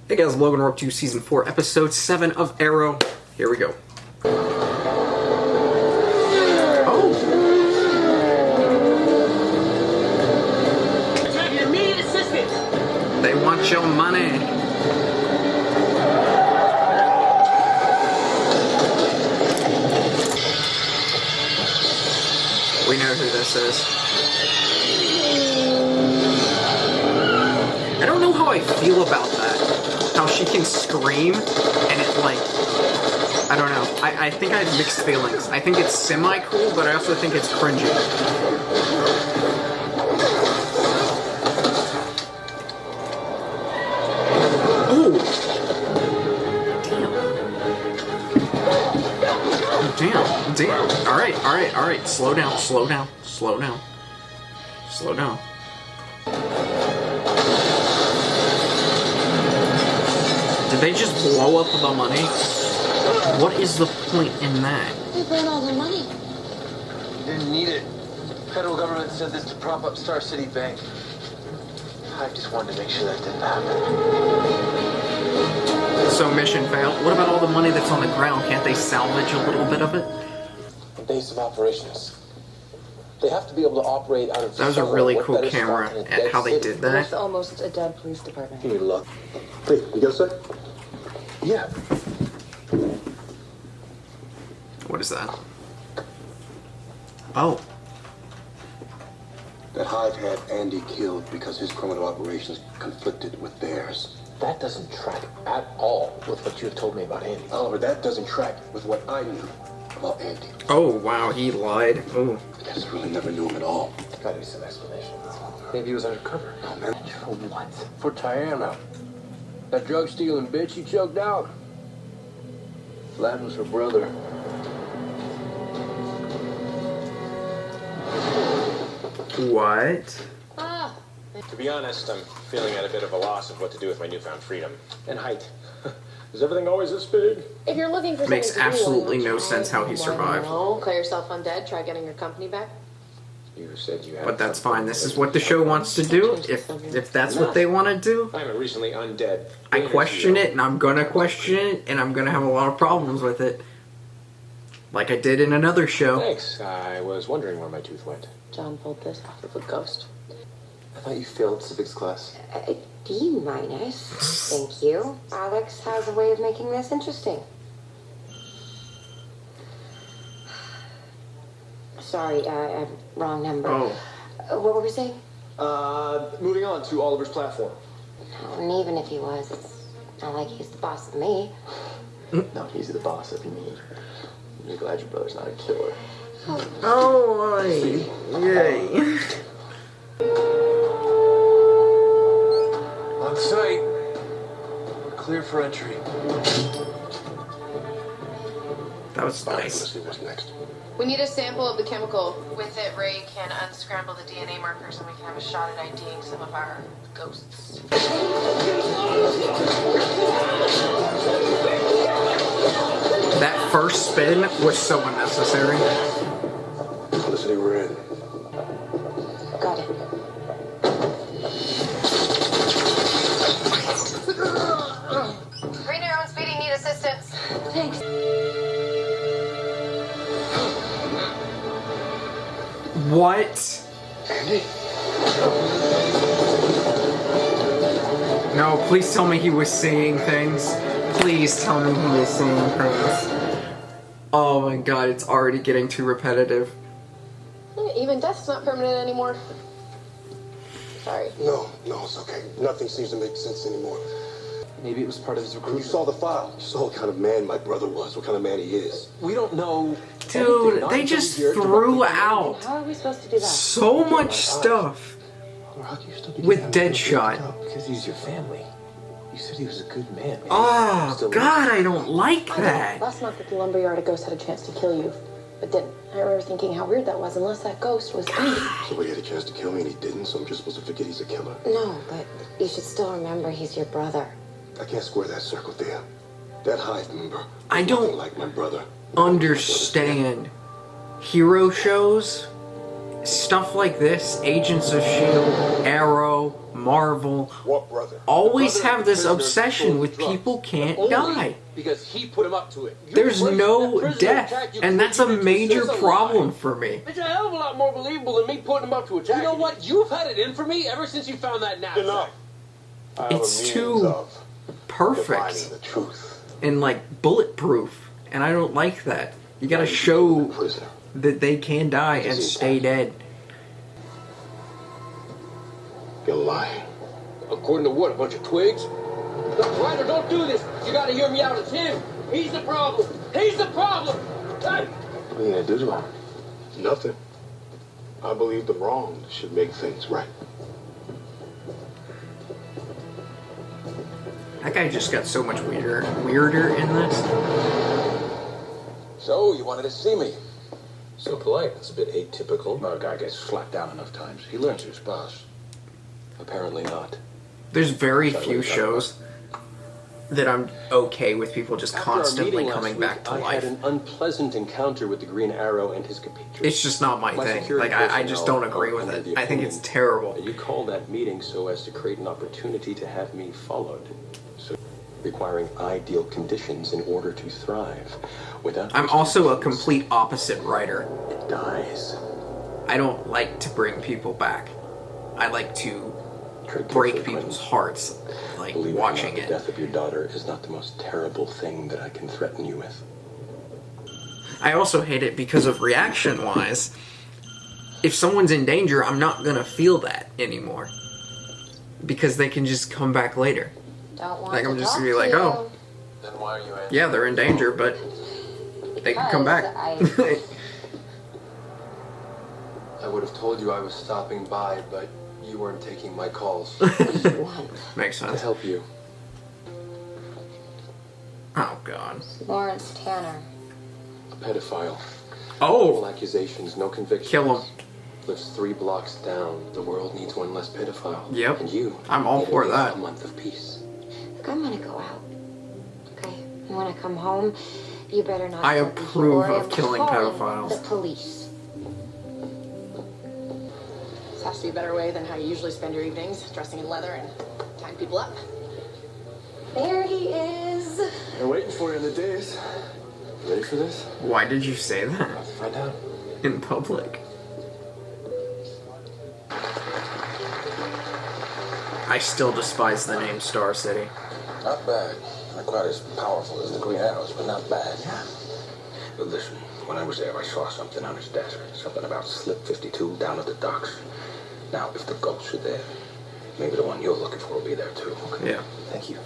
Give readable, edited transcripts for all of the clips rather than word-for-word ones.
Hey guys, Logan Rock 2 Season 4, Episode 7 of Arrow. Here we go. Oh! Immediate assistance! They want your money. We know who this is. I don't know how I feel about that. How she can scream and it like, I don't know. I think I have mixed feelings. I think it's semi-cool, but I also think it's cringy. Oh! Damn. Damn. Alright. Slow down. Did they just blow up the money? What is the point in that? They burned all the money. Didn't need it. Federal government sent this to prop up Star City Bank. I just wanted to make sure that didn't happen. So mission failed. What about all the money that's on the ground? Can't they salvage a little bit of it? The base of operations. They have to be able to operate out of. That was a really cool camera at how they did that. It's almost a dead police department. Hey, look. Hey, you got a sec? Yeah. What is that? Oh. That Hive had Andy killed because his criminal operations conflicted with theirs. That doesn't track at all with what you have told me about Andy. However, that doesn't track with what I knew about Andy. Oh, wow, he lied. Oh. I guess I really never knew him at all. Gotta be some explanation. Maybe he was undercover. Oh, man. For what? For Tiana. That drug-stealing bitch he choked out. Vlad was her brother. What? To be honest, I'm feeling at a bit of a loss of what to do with my newfound freedom. And height. Is everything always this big? If you're looking for Makes something to do, absolutely no sense how he survived. Call yourself undead, try getting your company back. You said you had. But that's fine. This is what the show wants to do. If that's what they want to do, I'm a recently undead. I question it, and I'm gonna question it, and I'm gonna have a lot of problems with it. Like I did in another show. Thanks. I was wondering where my tooth went. John pulled this off of a ghost. I thought you failed civics class. D-. Thank you. Alex has a way of making this interesting. Sorry, wrong number. Oh. What were we saying? Moving on to Oliver's platform. And even if he was, it's not like he's the boss of me. No, he's the boss of me. You're glad your brother's not a killer. Oh, yay. On site. We're clear for entry. That was Let's nice. see what's next. We need a sample of the chemical. With it, Ray can unscramble the DNA markers and we can have a shot at IDing some of our ghosts. That first spin was so unnecessary. Felicity, we're in. Got it. Green Arrow and Speedy need assistance. Thanks. What? Andy? No, please tell me he was seeing things. Please tell me he was seeing things. Oh my god, it's already getting too repetitive. Even death's not permanent anymore. Sorry. No, it's okay. Nothing seems to make sense anymore. Maybe it was part of his When recruitment. you saw the file, you saw what kind of man my brother was, what kind of man he is. We don't know. Dude, they just threw out How are we supposed to do that? so much stuff How do you still get with out of Deadshot. Because he's your family. You said he was a good man. Oh, Still God, I don't like that. Last month at the lumberyard, a ghost had a chance to kill you, but didn't. I remember thinking how weird that was, unless that ghost was Andy. So he had a chance to kill me and he didn't, so I'm just supposed to forget he's a killer. No, but you should still remember he's your brother. I can't square that circle there. That Hive member. I don't nothing like my brother. understand hero shows, stuff like this, Agents of S.H.I.E.L.D., Arrow, Marvel What brother? always Brother have this prisoner obsession sold with drugs, people can't but only die. because he put him up to it. You There's worship no that prisoner death, attack you and that's a contributed to major suicide. problem for me. It's a hell of a lot more believable than me putting him up to attack. You know what? You've had it in for me ever since you found that knapsack. Enough. I have It's a means too of perfect divining the truth. and like bulletproof, and I don't like that. You gotta show Prisoner. that they can die and stay dead. You're lying. According to what? A bunch of twigs? Look, Ryder, don't do this. You gotta hear me out. It's him. He's the problem. He's the problem. Hey! What are you gonna do to him? Nothing. I believe the wrong should make things right. That guy just got so much weirder in this. So, you wanted to see me? So polite. It's a bit atypical. Well, a guy gets slapped down enough times. He learns who's boss. Apparently not. There's very few shows that I'm okay with people just After our constantly meeting coming last back to week, I life. had an unpleasant encounter with the Green Arrow and his compatriots. It's just not my thing. security Like, I just personnel don't agree are with under it. the I think it's opinion terrible. that you called that meeting so as to create an opportunity to have me followed. So, requiring ideal conditions in order to thrive. Without I'm those also a conditions, complete opposite writer. it dies. I don't like to bring people back. I like to Tread break carefully, people's Quentin. hearts, like Believe it or watching not, the it. death of your daughter is not the most terrible thing that I can threaten you with. I also hate it because of reaction-wise. If someone's in danger, I'm not gonna feel that anymore. Because they can just come back later. Don't want Like, to I'm just talk gonna be like, to oh, Then why are you asking? yeah, they're in danger, but they can come back. Because I would have told you I was stopping by, but you weren't taking my calls. you want Makes To sense. help you. Oh, God. Lawrence Tanner. A pedophile. All Oh! accusations, no convictions. Kill him. Lives 3 blocks down. The world needs one less pedophile. Yep. And you. I'm all need for at least that. A month of peace. Look, I'm gonna go out. Okay? And when I come home, you better not. I start the approve story of killing calling pedophiles. The police. This has to be a better way than how you usually spend your evenings, dressing in leather and tying people up. There he is. They're waiting for you in the days. Ready for this? Why did you say that Let's find out. in public? I still despise the name Star City. Not bad. Not quite as powerful as the Green Arrows, but not bad. But listen, when I was there, I saw something on his desk. Something about Slip 52 down at the docks. Now, if the ghosts are there, maybe the one you're looking for will be there too. Okay? Yeah. Thank you.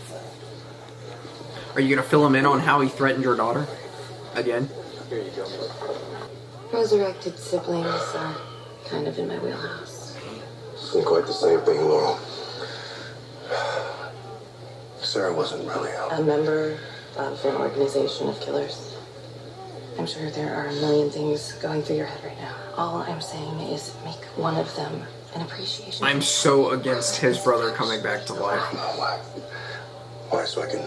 Are you gonna fill him in on how he threatened your daughter? Again? Here you go. Resurrected siblings are kind of in my wheelhouse. Isn't quite the same thing, Laurel. Sarah wasn't really out. A member of an organization of killers. I'm sure there are a million things going through your head right now. All I'm saying is make one of them an appreciation. I'm so against his brother coming back to life. Why? Why? So I can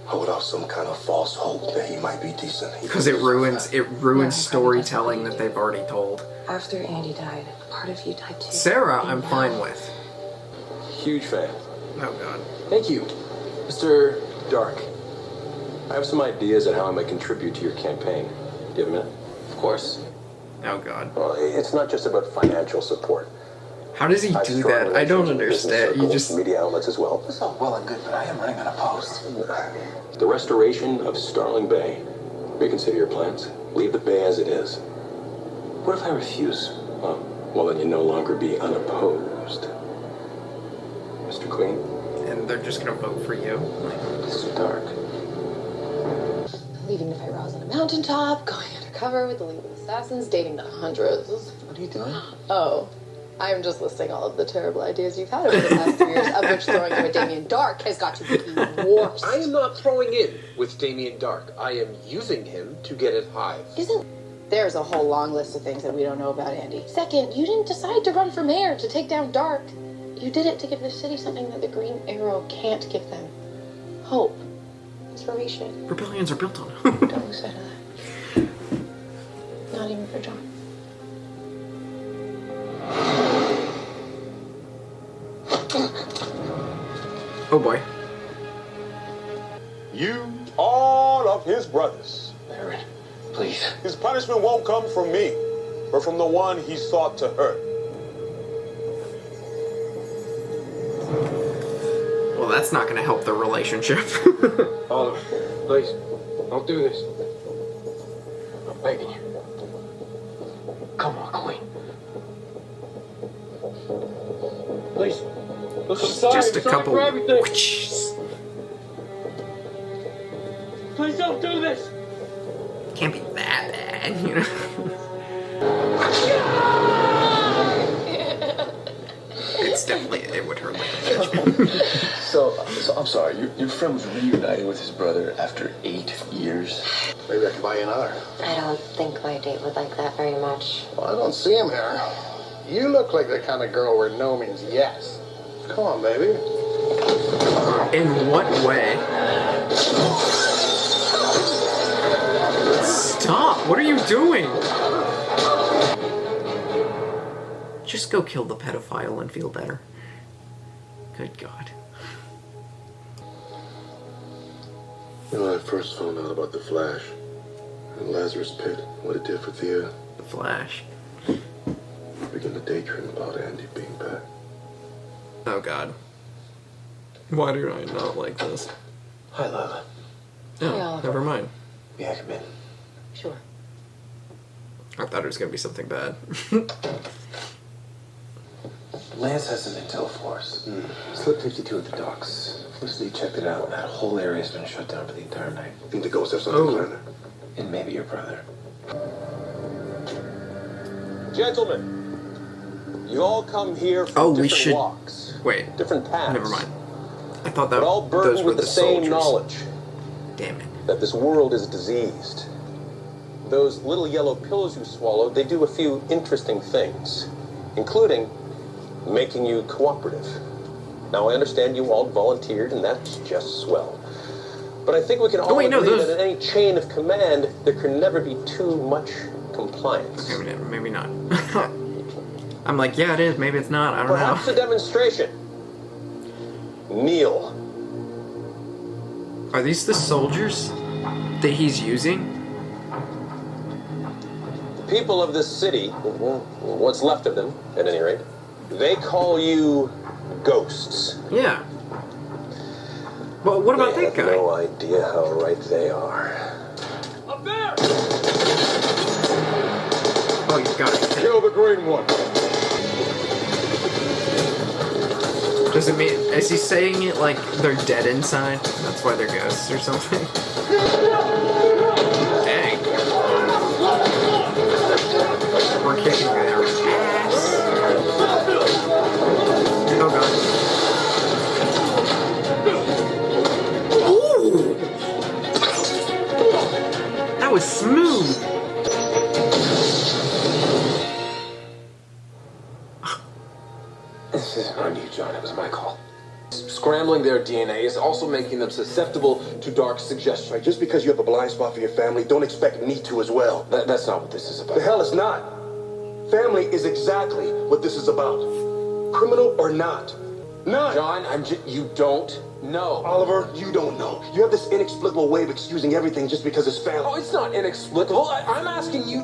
hold out some kind of false hope that he might be decent. Because it ruins storytelling that they've already told. After Andy died, part of you died too. Sarah, And I'm now- fine with. Huge fan. Oh, God. Thank you, Mr. Dark. I have some ideas on how I might contribute to your campaign. Do you have a minute? Of course. Oh, God. Well, it's not just about financial support. How does he I have do strong that? I don't relations with business understand. You circles, just... media outlets as well. It's all well and good, but I am running on a post. The restoration of Starling Bay. Reconsider your plans. Leave the bay as it is. What if I refuse? Oh, well, then you'd no longer be unopposed. Mr. Queen? And they're just gonna vote for you? Mr. Dark. Leaving to fight Roz on a mountaintop, going undercover with the League of Assassins, dating the hundreds. What are you doing? Oh, I'm just listing all of the terrible ideas you've had over the past 2 years, of which throwing in with Damien Dark has got to be the worst. I am not throwing in with Damien Dark. I am using him to get at Hive. There's a whole long list of things that we don't know about Andy. Second, you didn't decide to run for mayor to take down Dark. You did it to give the city something that the Green Arrow can't give them. Hope. Inspiration. Rebellions are built on hope. Don't lose sight of that. Not even for John. Oh boy. You, all of his brothers. Aaron, please. His punishment won't come from me, but from the one he sought to hurt. Well, that's not going to help their relationship. Oliver, please, don't do this. I'm begging you. Come on, Queen. Please. Look, I'm sorry. Just a I'm sorry couple. for everything. Whoosh. Please don't do this. Can't be that bad, you know. It's definitely, it would hurt like a bitch. So I'm sorry. Your friend was reunited with his brother after 8 years. Maybe I can buy you another. I don't think my date would like that very much. Well, I don't see him here. You look like the kind of girl where no means yes. Come on, baby. In what way? Stop! What are you doing? Just go kill the pedophile and feel better. Good God. You know, I first found out about the Flash and Lazarus Pit, what it did for Thea. The Flash. I began to daydream about Andy being back. Oh God. Why do I not like this? Hi, love. Oh, Hi, Oliver. never mind. Yeah, come in. Sure. I thought it was gonna be something bad. Lance has some intel for us. Slip 52 at the docks. Felicity checked it out. That whole area's been shut down for the entire night. Think the ghost has something planned? And maybe your brother. Gentlemen, you all come here from Oh, we different should- walks, Wait. different paths. Never mind. I thought that But all those burdened were with the the same soldiers. knowledge Damn it. that this world is diseased. Those little yellow pills you swallowed, they do a few interesting things, including making you cooperative. Now, I understand you all volunteered, and that's just swell. But I think we can all wait, no, agree those- that in any chain of command, there can never be too much compliance. Maybe not. I'm like, yeah, it is. Maybe it's not. I don't Perhaps know. a demonstration. Kneel. Are these the soldiers that he's using? The people of this city, what's left of them, at any rate, they call you ghosts. Yeah. But what about They that have guy? no idea how right they are. Up there! Oh, you got it. Kill the green one. Does it mean, is he saying it like they're dead inside? That's why they're ghosts or something? Dang. We're kicking their ass. Oh God. Ooh! That was smooth. This isn't on you, John. It was my call. Scrambling their DNA is also making them susceptible to dark suggestion. Right, just because you have a blind spot for your family, don't expect me to as well. That's not what this is about. The hell it's not. Family is exactly what this is about. Criminal or not. None. John, you don't know. Oliver, you don't know. You have this inexplicable way of excusing everything just because it's family. Oh, it's not inexplicable. I'm asking you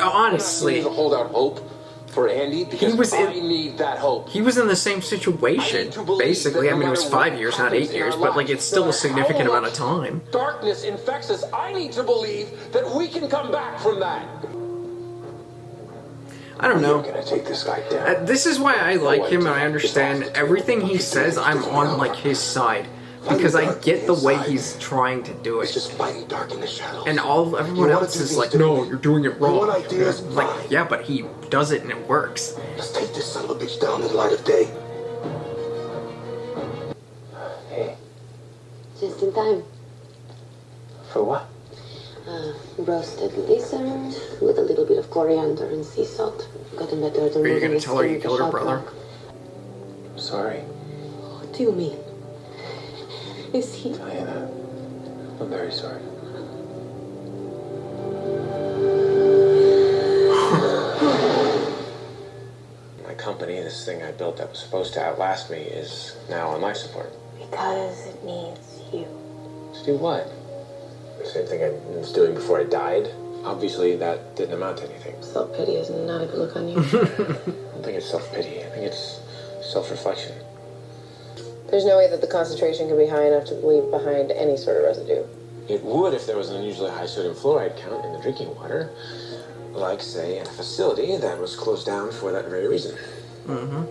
Honestly, to hold out hope for Andy because He was I in- need that hope. he was in the same situation, basically. I mean, it was 5 years, not 8 years, but like it's still a significant amount of time. Darkness infects us. I need to believe that we can come back from that. I don't know. You're gonna take this guy down. This is why I like him and I understand everything he says. I'm on like his side because I get the way he's trying to do It's it. just fighting dark in the shadows. And everyone You wanna else do is things like, differently. no, you're doing it wrong. You want ideas? Like, Fine. yeah, but he does it and it works. Let's take this son of a bitch down in the light of day. Hey, Just in time. for what? Roasted lizard with a little bit of coriander and sea salt. Gotten better than Are you moving gonna a tell her you skin killed her shot brother? rock. Sorry, What do you mean? Is he? Diana. I'm very sorry. My company this thing I built that was supposed to outlast me is now on life support? Because it needs you. To do what? The same thing I was doing before I died? Obviously, that didn't amount to anything. Self-pity is not a good look on you. I don't think it's self-pity. I think it's self-reflection. There's no way that the concentration can be high enough to leave behind any sort of residue. It would if there was an unusually high sodium fluoride count in the drinking water. Like, say, in a facility that was closed down for that very reason. Muller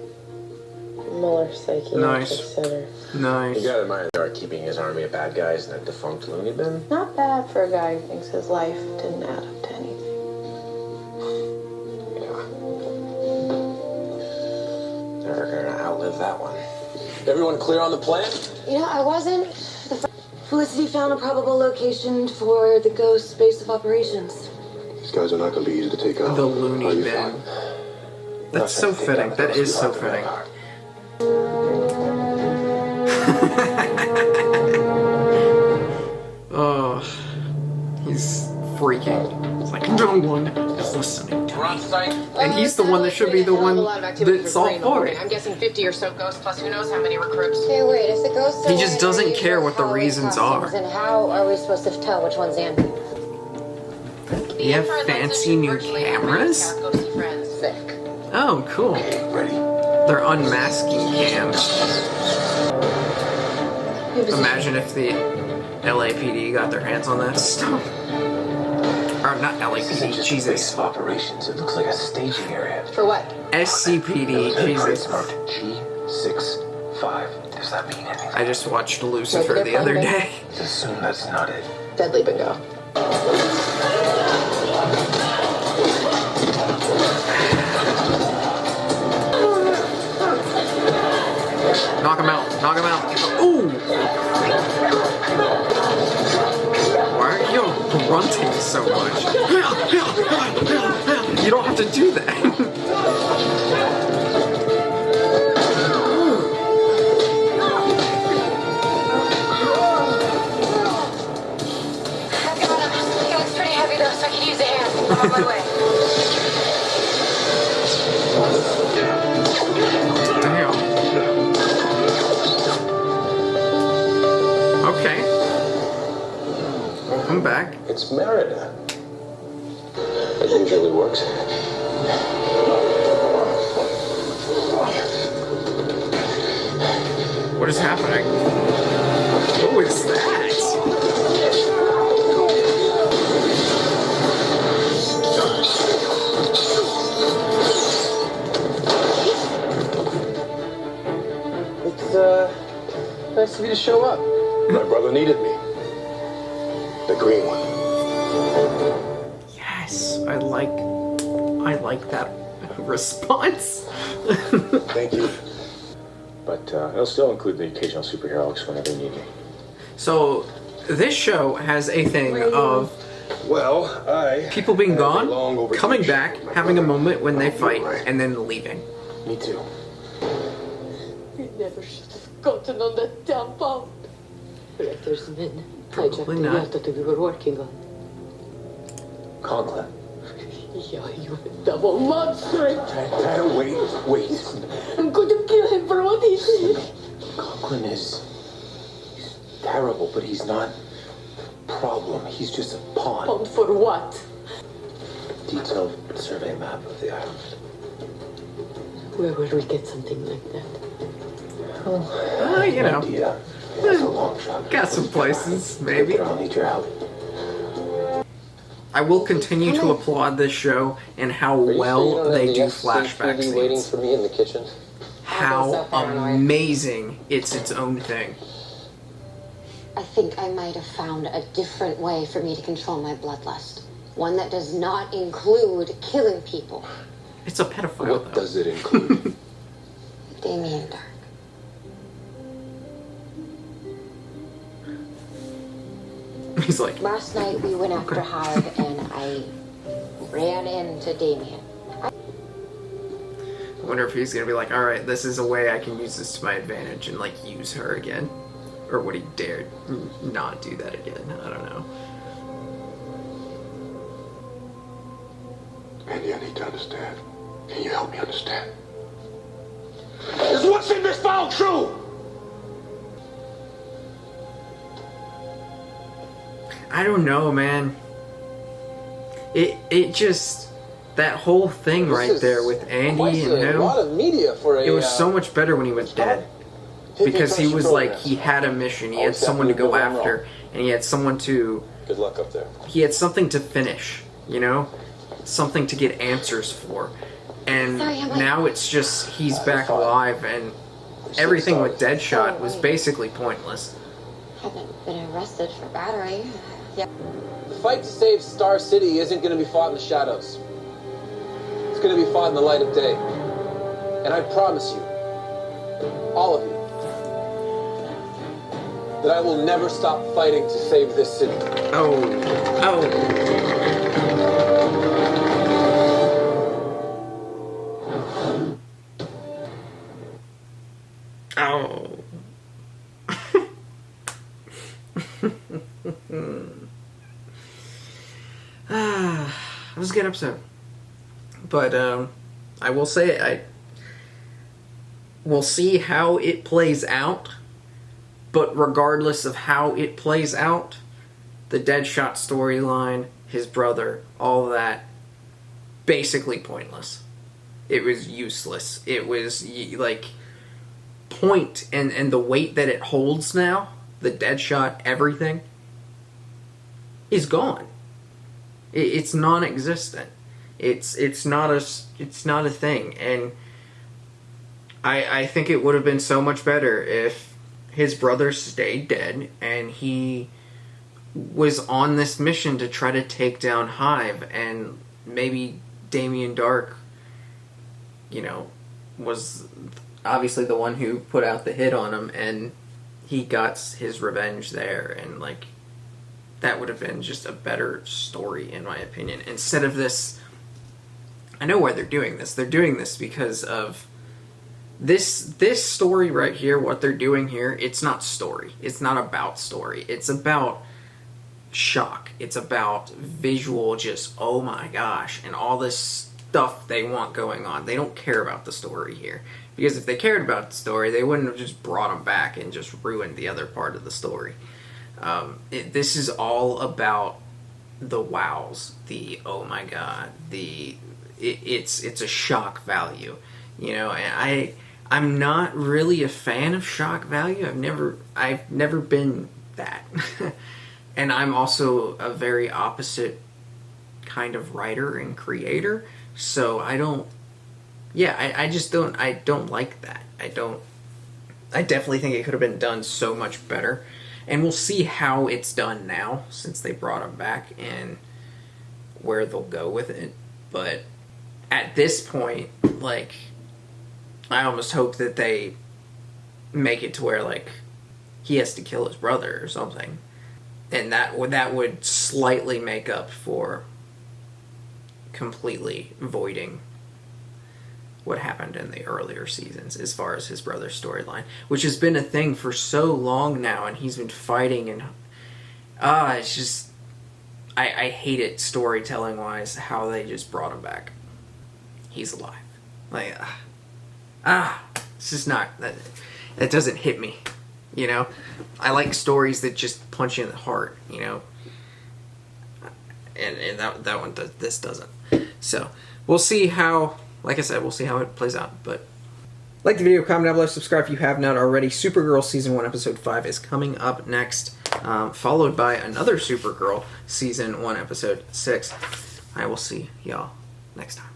Psychiatric Center. Nice. You gotta admire they are keeping his army of bad guys in that defunct loony bin. Not bad for a guy who thinks his life didn't add up to anything. Yeah. They're gonna outlive that one. Everyone clear on the plan? You know, I wasn't. Felicity found a probable location for the ghost base of operations. These guys are not going to be easy to take out. The loony Are you bin. fine? That's so fitting. That is so fitting. Oh, he's freaking. It's like no one is listening to me. And he's the one that should be the one that's all for it. I'm guessing 50 or so ghosts, plus who knows how many recruits. Okay, wait, is the ghost... He just doesn't care what the reasons are. And how are we supposed to tell which one's Andy? You have fancy new cameras? Sick. Oh, cool. They're unmasking cams. Imagine if the LAPD got their hands on that stuff. Or not LAPD, Jesus. Operations. It looks like a staging area. For what? SCPD, Jesus. Marked G65. Does that mean anything? I just watched Lucifer the other day. Assume that's not it. Deadly bingo. Knock him out, knock him out. Ooh! Why are you grunting so much? You don't have to do that. I've got him. He looks pretty heavy though, so I can use a hand. I'm on my way. Damn. Okay. Welcome back. It's Merida. It usually works. What is happening? What was that? It's, nice of you to show up. My brother needed me. The green one. Yes, I like that response. Thank you. But it'll still include the occasional superheroics whenever you need me. So, this show has a thing of Well, people being had a long gone, overdue coming shift back, with my having a brother. moment when they You're fight, right. and then leaving. Me too. We never should have gotten on that damn boat. Letters men. Probably not. that we were working on. Conklin. Yeah, you double monster. Tyler, wait. I'm going to kill him for what he did. Conklin he's terrible, but he's not the problem. He's just a pawn. And for what? Detailed survey map of the island. Where would we get something like that? You know, Idea. It's a long shot. got some places, maybe. But I'll need your help. I will continue to applaud this show and how well they do flashback waiting scenes. for me in the kitchen. How amazing it's its own thing. I think I might have found a different way for me to control my bloodlust. One that does not include killing people. It's a pedophile, What though. does it include? Damien Dark. He's like, Last night we went after Hive and I ran into Damien. I wonder if he's gonna be like, alright, this is a way I can use this to my advantage and, like, use her again. Or would he dare not do that again? I don't know. Andy, I need to understand. Can you help me understand? Is what's in this file true? I don't know, man. It just, that whole thing right there with Andy and him, a lot of media for it was so much better when he was dead. Because he was like, he had a mission, he had someone to go after, and he had someone to... Good luck up there. He had something to finish, you know? Something to get answers for. And now it's just, he's back alive, and everything with Deadshot was basically pointless. Haven't been arrested for battery. Yeah. The fight to save Star City isn't going to be fought in the shadows. It's going to be fought in the light of day. And I promise you, all of you, that I will never stop fighting to save this city. Oh. It was a good episode. But, I will say, we'll see how it plays out. But regardless of how it plays out, the Deadshot storyline, his brother, all that, basically pointless. It was useless. It was, like, point and the weight that it holds now, the Deadshot, everything, is gone. It's non-existent. It's not a thing. And I think it would have been so much better if his brother stayed dead and he was on this mission to try to take down Hive, and maybe Damien Dark, you know, was obviously the one who put out the hit on him, and he got his revenge there, and like, that would have been just a better story in my opinion. Instead of this, I know why they're doing this. They're doing this because of this story right here, what they're doing here. It's not story. It's not about story. It's about shock. It's about visual, just, oh my gosh, and all this stuff they want going on. They don't care about the story here. Because if they cared about the story, they wouldn't have just brought them back and just ruined the other part of the story. This is all about the wows, the oh my god, it's a shock value, you know. And I'm not really a fan of shock value. I've never been that. And I'm also a very opposite kind of writer and creator, so I don't like that. I definitely think it could have been done so much better. And we'll see how it's done now, since they brought him back, and where they'll go with it. But at this point, like, I almost hope that they make it to where, like, he has to kill his brother or something. And that would slightly make up for completely voiding what happened in the earlier seasons as far as his brother's storyline, which has been a thing for so long now, and he's been fighting, and it's just, I hate it storytelling wise how they just brought him back. He's alive. Like, it's just not, that doesn't hit me, you know. I like stories that just punch you in the heart, you know, and that one does, this doesn't. So we'll see how, like I said, we'll see how it plays out. But like the video, comment down below, subscribe if you have not already. Supergirl Season 1, Episode 5 is coming up next, followed by another Supergirl Season 1, Episode 6. I will see y'all next time.